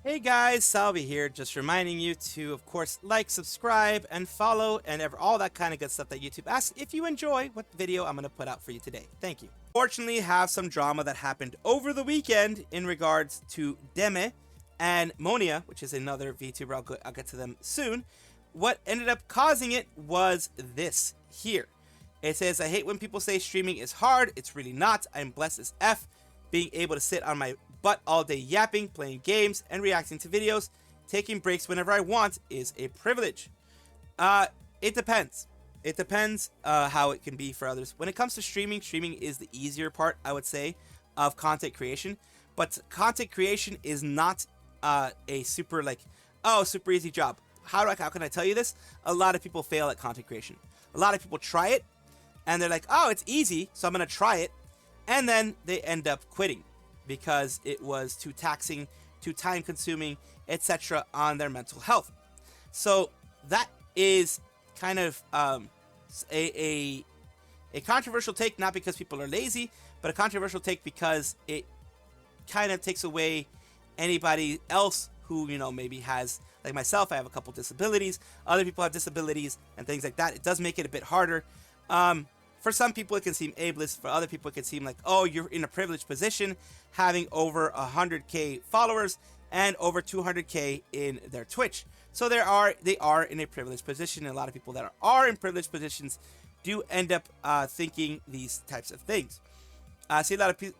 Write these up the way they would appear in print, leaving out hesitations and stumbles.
Hey guys, Salvi here, just reminding you to, of course, like, subscribe, and follow, and all that kind of good stuff that YouTube asks if you enjoy what video I'm going to put out for you today. Thank you. Fortunately, have some drama that happened over the weekend in regards to Deme and Monia, which is another VTuber. I'll get to them soon. What ended up causing it was this here. It says, I hate when people say streaming is hard. It's really not. I'm blessed as F. Being able to sit on my butt all day yapping, playing games, and reacting to videos, taking breaks whenever I want is a privilege. It depends. It depends how it can be for others. When it comes to streaming, streaming is the easier part, I would say, of content creation. But content creation is not a super super easy job. How can I tell you this? A lot of people fail at content creation. A lot of people try it, and they're like, oh, it's easy, so I'm going to try it. And then they end up quitting because it was too taxing, too time-consuming, etc. on their mental health. So that is kind of a controversial take, not because people are lazy, but a controversial take because it kind of takes away anybody else who, maybe has, like myself, I have a couple disabilities, other people have disabilities and things like that. It does make it a bit harder. For some people, it can seem ableist. For other people, it can seem like, oh, you're in a privileged position, having over 100K followers and over 200K in their Twitch. So they are in a privileged position, and a lot of people that are in privileged positions do end up thinking these types of things. I see a lot of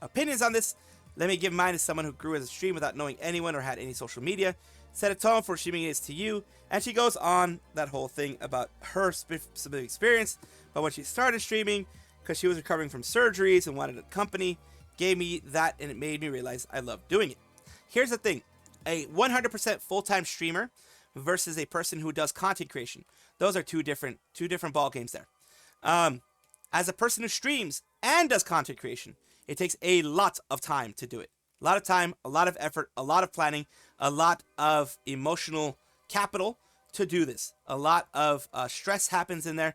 opinions on this. Let me give mine as someone who grew as a stream without knowing anyone or had any social media. Set a tone for streaming is to you. And she goes on that whole thing about her specific experience. But when she started streaming, because she was recovering from surgeries and wanted a company, gave me that, and it made me realize I love doing it. Here's the thing. A 100% full-time streamer versus a person who does content creation. Those are two different ball games there. As a person who streams and does content creation, it takes a lot of time to do it. A lot of time, a lot of effort, a lot of planning, a lot of emotional capital to do this. A lot of stress happens in there.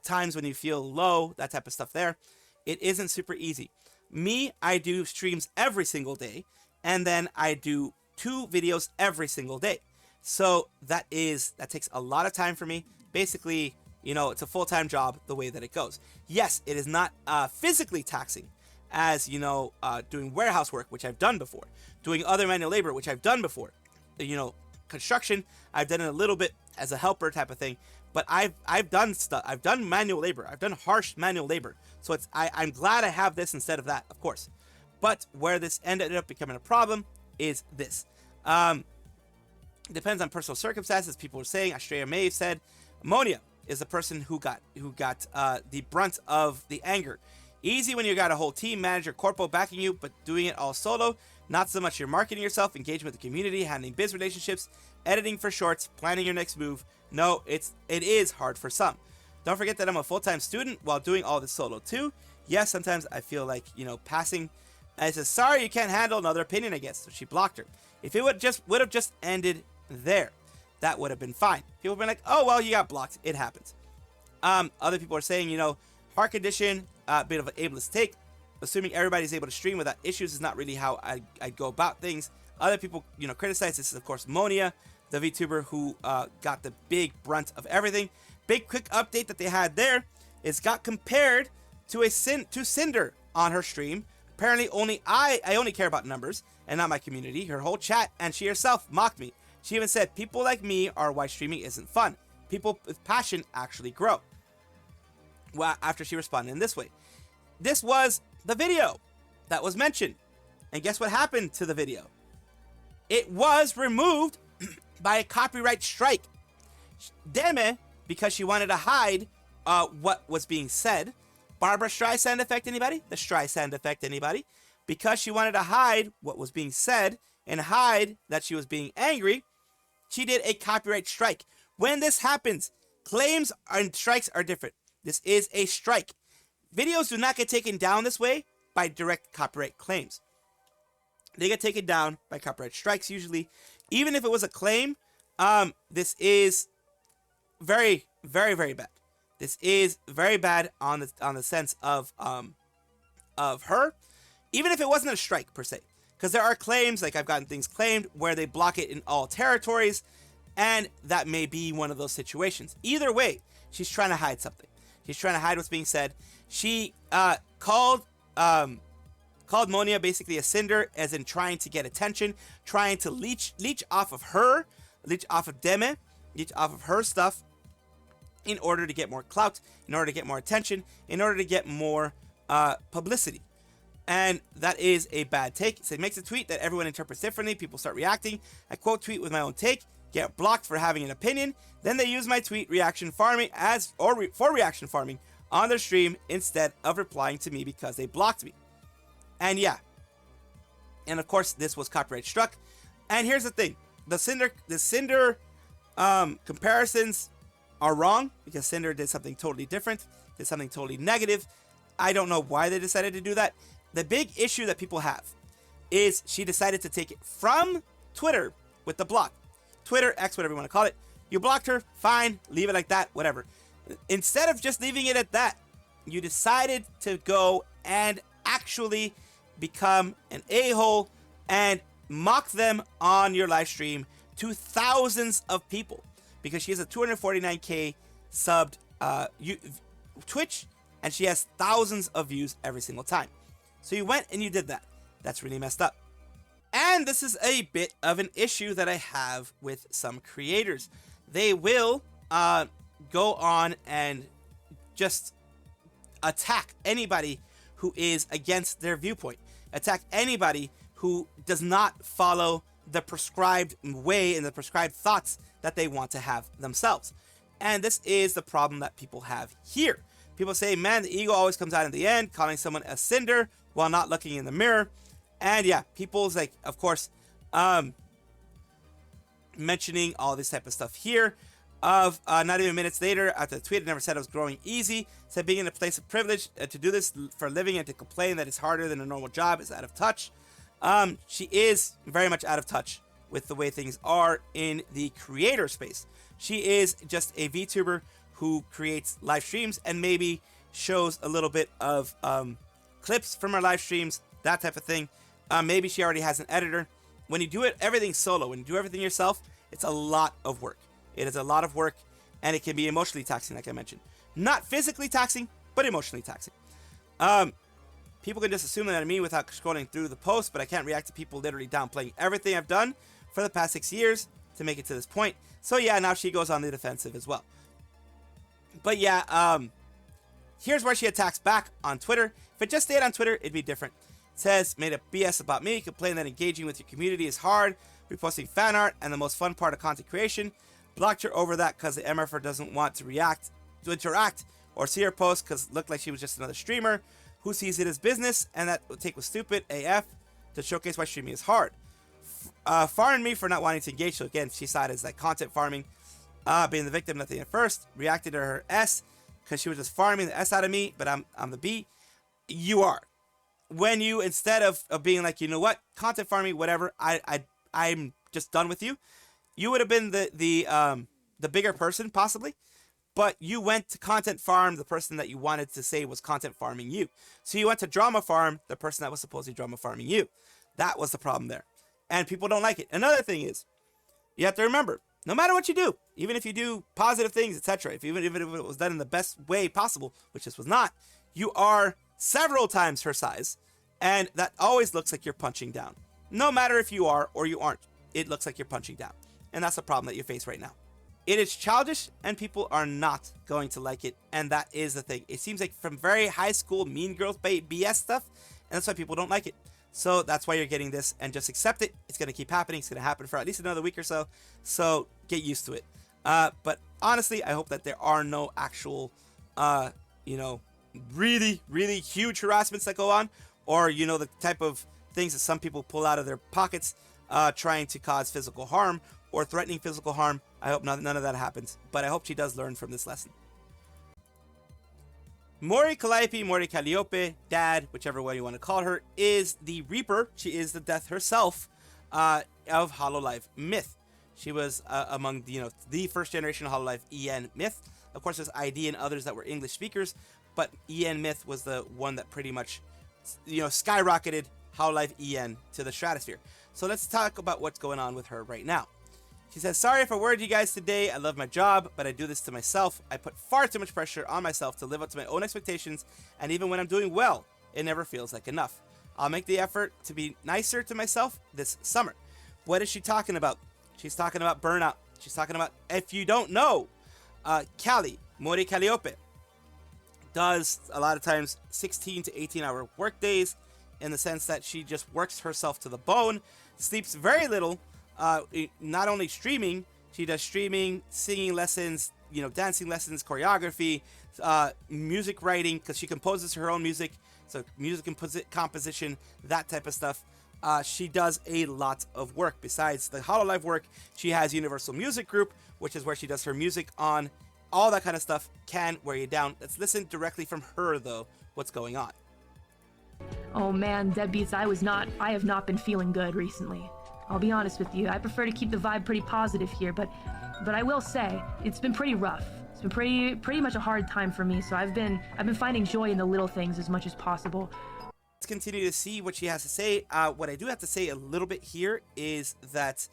Times when you feel low, that type of stuff there. It isn't super easy. Me, I do streams every single day, and then I do 2 videos every single day. So that takes a lot of time for me. Basically, it's a full-time job the way that it goes. Yes, it is not physically taxing as, doing warehouse work, which I've done before. Doing other manual labor, which I've done before. Construction, I've done it a little bit as a helper type of thing. But I've done stuff. I've done manual labor. I've done harsh manual labor. So I'm glad I have this instead of that, of course. But where this ended up becoming a problem is this. Depends on personal circumstances. People are saying, Australia may have said, Monia is the person who got the brunt of the anger. Easy when you got a whole team, manager, corpo backing you, but doing it all solo. Not so much you're marketing yourself, engaging with the community, handling biz relationships, editing for shorts, planning your next move. No, it is hard for some. Don't forget that I'm a full-time student while doing all this solo too. Yes, sometimes I feel like, passing. I said, sorry, you can't handle another opinion, I guess. So she blocked her. If it would have just ended there, that would have been fine. People have been like, oh, well, you got blocked. It happens. Other people are saying, heart condition, a bit of an ableist take. Assuming everybody's able to stream without issues is not really how I go about things. Other people, criticize. This is, of course, Monia, the VTuber who got the big brunt of everything. Big quick update that they had there is got compared to Sinder on her stream. Apparently, I only care about numbers and not my community. Her whole chat and she herself mocked me. She even said, people like me are why streaming isn't fun. People with passion actually grow. Well, after she responded in this way. This was the video that was mentioned. And guess what happened to the video? It was removed by a copyright strike. Deme, because she wanted to hide what was being said. Barbara Streisand effect, anybody? The Streisand effect, anybody? Because she wanted to hide what was being said and hide that she was being angry, she did a copyright strike. When this happens, claims and strikes are different. This is a strike. Videos do not get taken down this way by direct copyright claims. They get taken down by copyright strikes usually. Even if it was a claim, this is very, very, very bad. This is very bad on the sense of her, even if it wasn't a strike per se, because there are claims, like I've gotten things claimed where they block it in all territories, and that may be one of those situations. Either way, she's trying to hide something. She's trying to hide what's being said. She called Monia basically a Sinder, as in trying to get attention, trying to leech off of her, leech off of Deme, leech off of her stuff, in order to get more clout, in order to get more attention, in order to get more publicity. And that is a bad take. So it makes a tweet that everyone interprets differently. People start reacting. I quote tweet with my own take, get blocked for having an opinion. Then they use my tweet reaction farming for reaction farming on their stream instead of replying to me because they blocked me. And yeah. And of course, this was copyright struck. And here's the thing. The Sinder comparisons are wrong, because Sinder did something totally different, did something totally negative. I don't know why they decided to do that. The big issue that people have is she decided to take it from Twitter with the block. Twitter, X, whatever you want to call it. You blocked her, fine, leave it like that, whatever. Instead of just leaving it at that, you decided to go and actually become an a-hole and mock them on your live stream to thousands of people, because she has a 249k subbed Twitch, and she has thousands of views every single time. So you went and you did that. That's really messed up. And this is a bit of an issue that I have with some creators. They will go on and just attack anybody who is against their viewpoint. Attack anybody who does not follow the prescribed way and the prescribed thoughts that they want to have themselves. And this is the problem that people have here. People say, man, the ego always comes out in the end, calling someone a Sinder while not looking in the mirror. And yeah, people's like, of course, mentioning all this type of stuff here. Not even minutes later, after the tweet, it never said it was growing easy. Said being in a place of privilege to do this for a living and to complain that it's harder than a normal job is out of touch. She is very much out of touch with the way things are in the creator space. She is just a VTuber who creates live streams and maybe shows a little bit of clips from her live streams, that type of thing. Maybe she already has an editor. When you do everything solo, when you do everything yourself, it's a lot of work. It is a lot of work, and it can be emotionally taxing, like I mentioned. Not physically taxing, but emotionally taxing. People can just assume that I'm me without scrolling through the post, but I can't react to people literally downplaying everything I've done for the past 6 years to make it to this point. So yeah, now she goes on the defensive as well. But yeah, here's where she attacks back on Twitter. If it just stayed on Twitter, it'd be different. It says, made a BS about me, complained that engaging with your community is hard, reposting fan art, and the most fun part of content creation. Blocked her over that because the MFR doesn't want to interact, or see her post because it looked like she was just another streamer who sees it as business, and that take was stupid AF to showcase why streaming is hard. Farming me for not wanting to engage. So again, she saw it as like content farming, being the victim, nothing at first. Reacted to her S because she was just farming the S out of me, but I'm the B. You are. When you, instead of being like, you know what, content farming, whatever, I'm just done with you. You would have been the bigger person possibly, but you went to content farm the person that you wanted to say was content farming you. So you went to drama farm the person that was supposedly drama farming you. That was the problem there. And people don't like it. Another thing is, you have to remember, no matter what you do, even if you do positive things, etc., even if it was done in the best way possible, which this was not, you are several times her size, and that always looks like you're punching down. No matter if you are or you aren't, it looks like you're punching down. And that's the problem that you face right now. It is childish, and people are not going to like it, and that is the thing. It seems like from very high school Mean Girls BS stuff, and that's why people don't like it. So that's why you're getting this, and just accept it. It's going to keep happening. It's going to happen for at least another week or so. So get used to it. But honestly, I hope that there are no actual, really, really huge harassments that go on, or, the type of things that some people pull out of their pockets, trying to cause physical harm or threatening physical harm. I hope none of that happens, but I hope she does learn from this lesson. Mori Calliope, Mori Calliope, Dad, whichever way you want to call her, is the Reaper. She is the death herself of hololive myth. She was among the first generation hololive EN myth. Of course, there's ID and others that were English speakers, but EN Myth was the one that pretty much, skyrocketed hololive EN to the stratosphere. So let's talk about what's going on with her right now. She says, sorry if I worried you guys today. I love my job, but I do this to myself. I put far too much pressure on myself to live up to my own expectations, and even when I'm doing well, it never feels like enough. I'll make the effort to be nicer to myself this summer. What is she talking about? She's talking about burnout. She's talking about, if you don't know, Calli, Mori Calliope, does a lot of times 16 to 18 hour work days, in the sense that she just works herself to the bone, sleeps very little, not only streaming, she does streaming, singing lessons, dancing lessons, choreography, music writing, because she composes her own music, so music composition, that type of stuff. She does a lot of work. Besides the hololive work, she has Universal Music Group, which is where she does her music on, all that kind of stuff can wear you down. Let's listen directly from her, though, what's going on. Oh man, Deadbeats, I have not been feeling good recently. I'll be honest with you, I prefer to keep the vibe pretty positive here, but I will say, it's been pretty rough. It's been pretty much a hard time for me, so I've been finding joy in the little things as much as possible. Let's continue to see what she has to say. What I do have to say a little bit here is that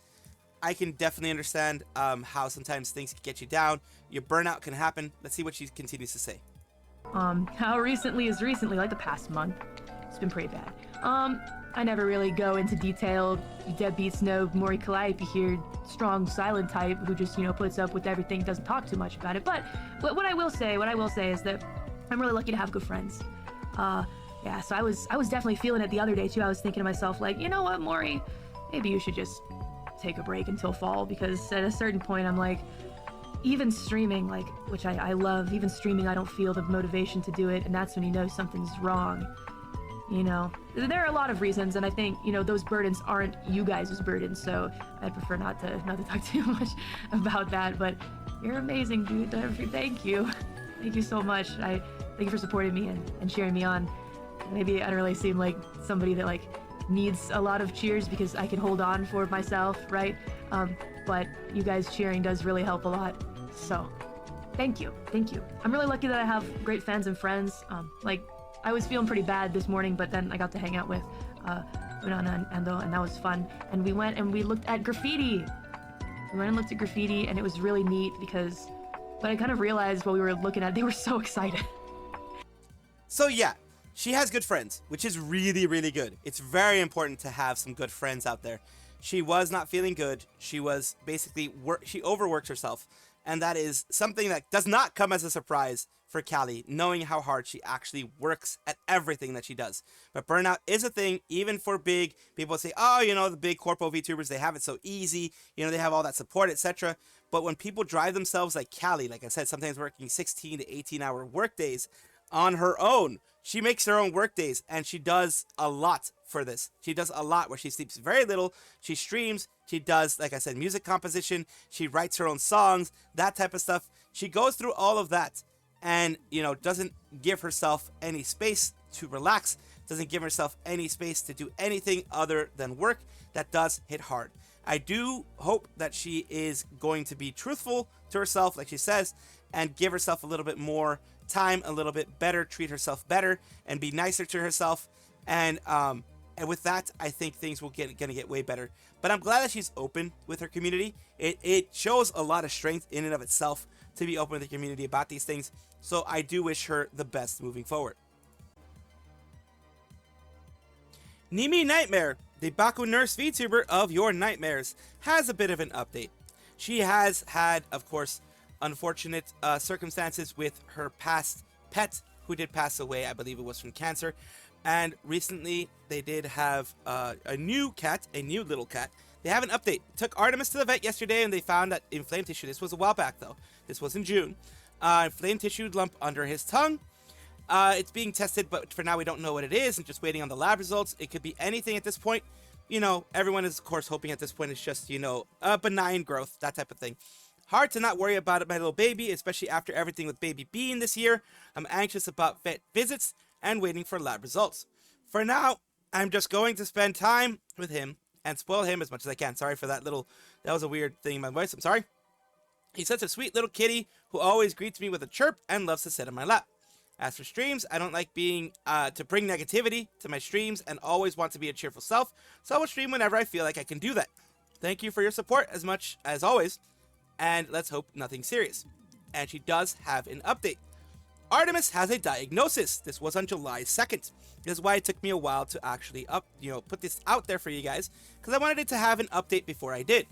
I can definitely understand how sometimes things can get you down. Your burnout can happen. Let's see what she continues to say. How recently is recently, like the past month. It's been pretty bad. I never really go into detail. You deadbeats know Mori Calliope here, strong, silent type who just, puts up with everything, doesn't talk too much about it. But what I will say is that I'm really lucky to have good friends. Yeah, so I was definitely feeling it the other day too. I was thinking to myself, like, you know what, Mori, maybe you should just take a break until fall, because at a certain point I'm like, even streaming, like, which I love, even streaming, I don't feel the motivation to do it, and that's when you know something's wrong. There are a lot of reasons, and I think, those burdens aren't you guys' burdens, so I'd prefer not to talk too much about that, but you're amazing, dude. Thank you. Thank you so much. Thank you for supporting me and cheering me on. Maybe I don't really seem like somebody that, like, needs a lot of cheers because I can hold on for myself, right? But you guys cheering does really help a lot, so thank you. I'm really lucky that I have great fans and friends. I was feeling pretty bad this morning, but then I got to hang out with Unana and Ando, and that was fun. And we went and we looked at graffiti. And it was really neat because what I kind of realized while we were looking at it, they were so excited. So yeah, she has good friends, which is really, really good. It's very important to have some good friends out there. She was not feeling good. She was basically, she overworked herself. And that is something that does not come as a surprise for Calli, knowing how hard she actually works at everything that she does. But burnout is a thing, even for big people say, oh, the big corpo VTubers, they have it so easy, they have all that support, etc. But when people drive themselves like Calli, like I said, sometimes working 16 to 18 hour work days on her own, she makes her own work days, and she does a lot for this. She does a lot where she sleeps very little, she streams, she does, like I said, music composition, she writes her own songs, that type of stuff. She goes through all of that and, doesn't give herself any space to relax, doesn't give herself any space to do anything other than work. That does hit hard. I do hope that she is going to be truthful to herself, like she says, and give herself a little bit more time, a little bit better, treat herself better, and be nicer to herself. And with that, I think things will gonna get way better. But I'm glad that she's open with her community. It shows a lot of strength in and of itself to be open with the community about these things. So I do wish her the best moving forward. Nimi Nightmare, the Baku Nurse VTuber of your nightmares, has a bit of an update. She has had, of course, unfortunate circumstances with her past pet, who did pass away. I believe it was from cancer. And recently, they did have a new cat, a new little cat. They have an update. Took Artemis to the vet yesterday, and they found that inflamed tissue. This was a while back, though. This was in June. Inflamed tissue lump under his tongue. It's being tested, but for now, we don't know what it is. And just waiting on the lab results. It could be anything at this point. Everyone is, of course, hoping at this point it's just, a benign growth, that type of thing. Hard to not worry about it, my little baby, especially after everything with Baby Bean this year. I'm anxious about vet visits and waiting for lab results. For now, I'm just going to spend time with him and spoil him as much as I can. Sorry for that was a weird thing in my voice, I'm sorry. He's such a sweet little kitty who always greets me with a chirp and loves to sit on my lap. As for streams, I don't like being to bring negativity to my streams and always want to be a cheerful self, so I will stream whenever I feel like I can do that. Thank you for your support as much as always, and let's hope nothing serious. And she does have an update. Artemis has a diagnosis. This was on July 2nd. This is why it took me a while to actually put this out there for you guys, because I wanted it to have an update before I did.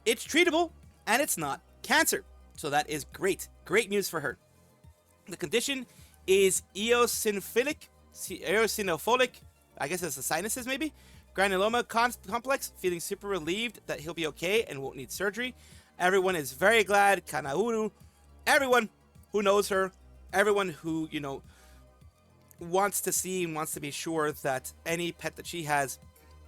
It's treatable, and it's not cancer, so that is great. Great news for her. The condition is eosinophilic, I guess it's the sinuses maybe, granuloma complex, feeling super relieved that he'll be okay and won't need surgery. Everyone is very glad, Kanauru, everyone who knows her, everyone who, wants to see and wants to be sure that any pet that she has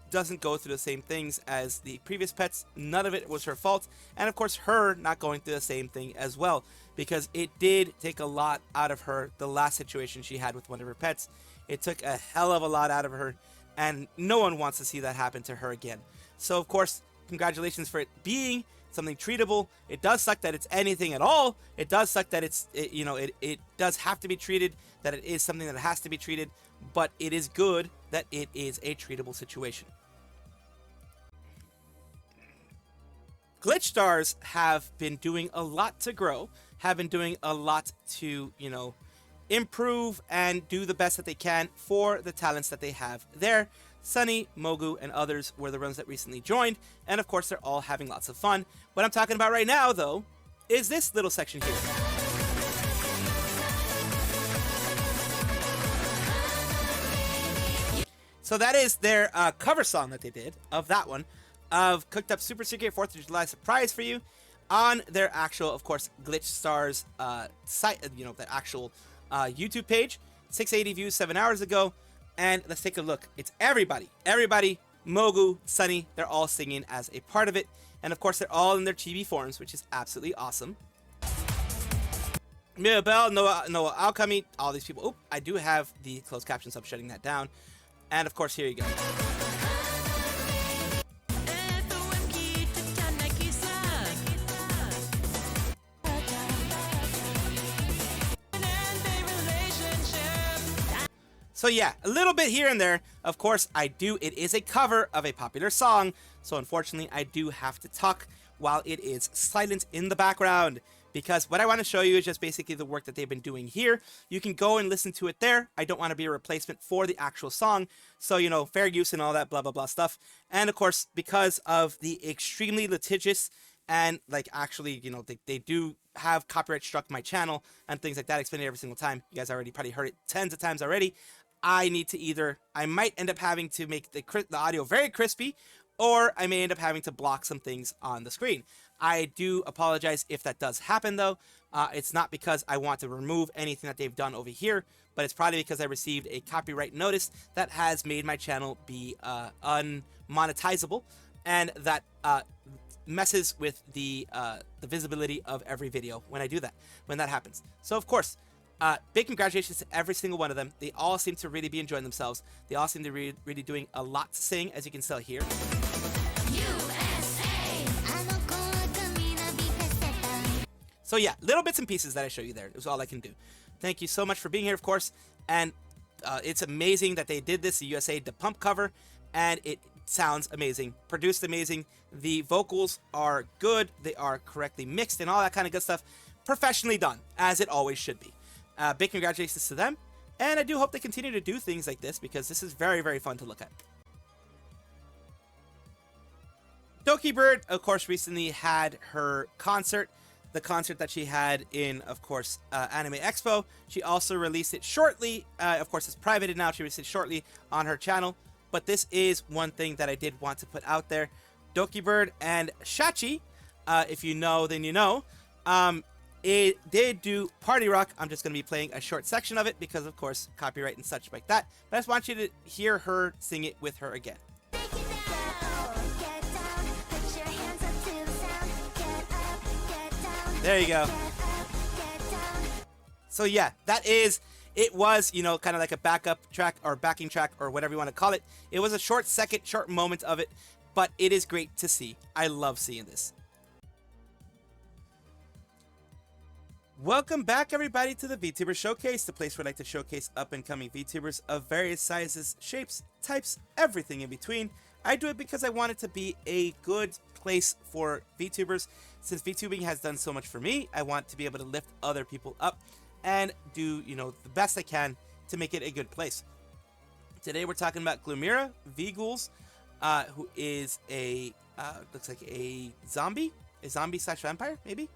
doesn't go through the same things as the previous pets. None of it was her fault, and of course her not going through the same thing as well, because it did take a lot out of her. The last situation she had with one of her pets, it took a hell of a lot out of her, and no one wants to see that happen to her again. So of course, congratulations for it being something treatable. It does suck that it's anything at all. It does suck that it does have to be treated, that it is something that has to be treated, but it is good that it is a treatable situation. Glitchstars have been doing a lot to grow, have been doing a lot to, improve and do the best that they can for the talents that they have there. Sunny, Mogu, and others were the ones that recently joined, and of course they're all having lots of fun. What I'm talking about right now, though, is this little section here. So that is their cover song that they did of that one, of Cooked Up Super Secret 4th of July surprise for you, on their actual, of course, Glitchstars site, the actual YouTube page. 680 views 7 hours ago, and let's take a look. It's everybody, Mogu, Sunny, they're all singing as a part of it, and of course they're all in their chibi forms, which is absolutely awesome. Mirabelle, Noah Alchemy, all these people. Oh, I do have the closed captions, so I'm shutting that down. And of course, here you go. So yeah, a little bit here and there. Of course, it is a cover of a popular song, so unfortunately I do have to talk while it is silent in the background, because what I want to show you is just basically the work that they've been doing here. You can go and listen to it there. I don't want to be a replacement for the actual song, so fair use and all that blah blah blah stuff. And of course, because of the extremely litigious and actually, they do have copyright struck my channel and things like that, explain it every single time. You guys already probably heard it tens of times already. I might end up having to make the audio very crispy, or I may end up having to block some things on the screen. I do apologize if that does happen, though. It's not because I want to remove anything that they've done over here, but it's probably because I received a copyright notice that has made my channel be unmonetizable, and that messes with the visibility of every video when I do that, when that happens. So of course, big congratulations to every single one of them. They all seem to really be enjoying themselves. They all seem to be really doing a lot to sing, as you can tell here. So yeah, little bits and pieces that I show you there. It was all I can do. Thank you so much for being here, of course. And it's amazing that they did this, the USA Da Pump cover, and it sounds amazing, produced amazing. The vocals are good. They are correctly mixed and all that kind of good stuff. Professionally done, as it always should be. Big congratulations to them, and I do hope they continue to do things like this, because this is very, very fun to look at. Dokibird, of course, recently had her concert, the concert that she had in, of course, Anime Expo. She also released it shortly, of course, it's privated now, she released it shortly on her channel, but this is one thing that I did want to put out there. Dokibird and Shachi, if you know, then you know, it did do Party Rock. I'm just going to be playing a short section of it because, of course, copyright and such like that. But I just want you to hear her sing it with her again. There you go. So yeah, it was, kind of like a backup track or backing track or whatever you want to call it. It was a short moment of it, but it is great to see. I love seeing this. Welcome back, everybody, to the VTuber Showcase, the place where I like to showcase up-and-coming VTubers of various sizes, shapes, types, everything in between. I do it because I want it to be a good place for VTubers. Since VTubing has done so much for me, I want to be able to lift other people up and do, the best I can to make it a good place. Today we're talking about Gloomira, V-Ghouls, who is looks like a zombie slash vampire, maybe?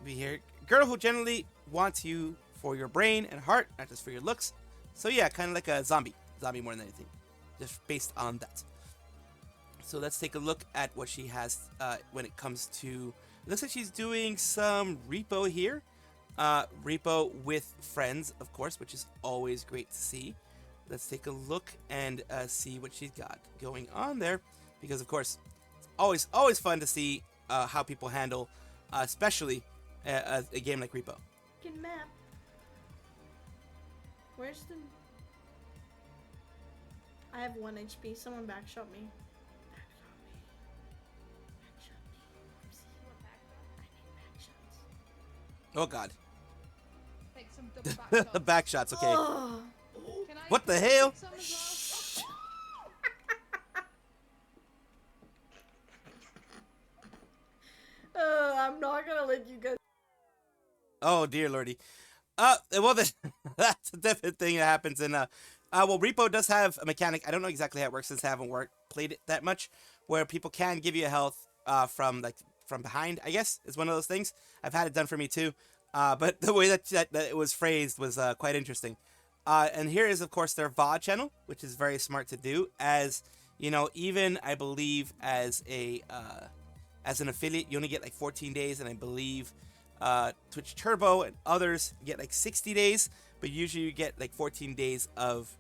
We hear girl who generally wants you for your brain and heart, not just for your looks. So yeah, kind of like a zombie more than anything, just based on that. So let's take a look at what she has when it comes to, it looks like she's doing some repo here. Repo with friends, of course, which is always great to see. Let's take a look and see what she's got going on there, because of course, it's always fun to see how people handle, especially a game like Repo. Fucking map. Where's the? I have 1 HP. Someone backshot me. Backshot me. I need backshots. Oh God. Take some double back shots. Backshots, okay. Oh. Can I What the hell? take some as well? I'm not gonna let you guys. Oh dear lordy. Well, that's a different thing that happens in well, Repo does have a mechanic. I don't know exactly how it works since I haven't played it that much, where people can give you a health from behind, I guess, is one of those things. I've had it done for me too. But the way that it was phrased was quite interesting. And here is, of course, their VOD channel, which is very smart to do, as, even, I believe, as an affiliate, you only get like 14 days, and I believe Twitch Turbo and others get like 60 days, but usually you get like 14 days of,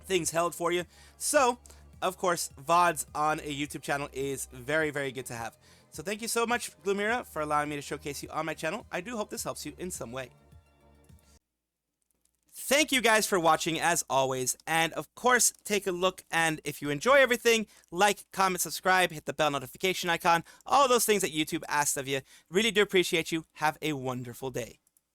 things held for you. So, of course, VODs on a YouTube channel is very, very good to have. So thank you so much, Gloomira, for allowing me to showcase you on my channel. I do hope this helps you in some way. Thank you guys for watching, as always, and of course, take a look, and if you enjoy everything, like, comment, subscribe, hit the bell notification icon, all those things that YouTube asks of you. Really do appreciate you. Have a wonderful day.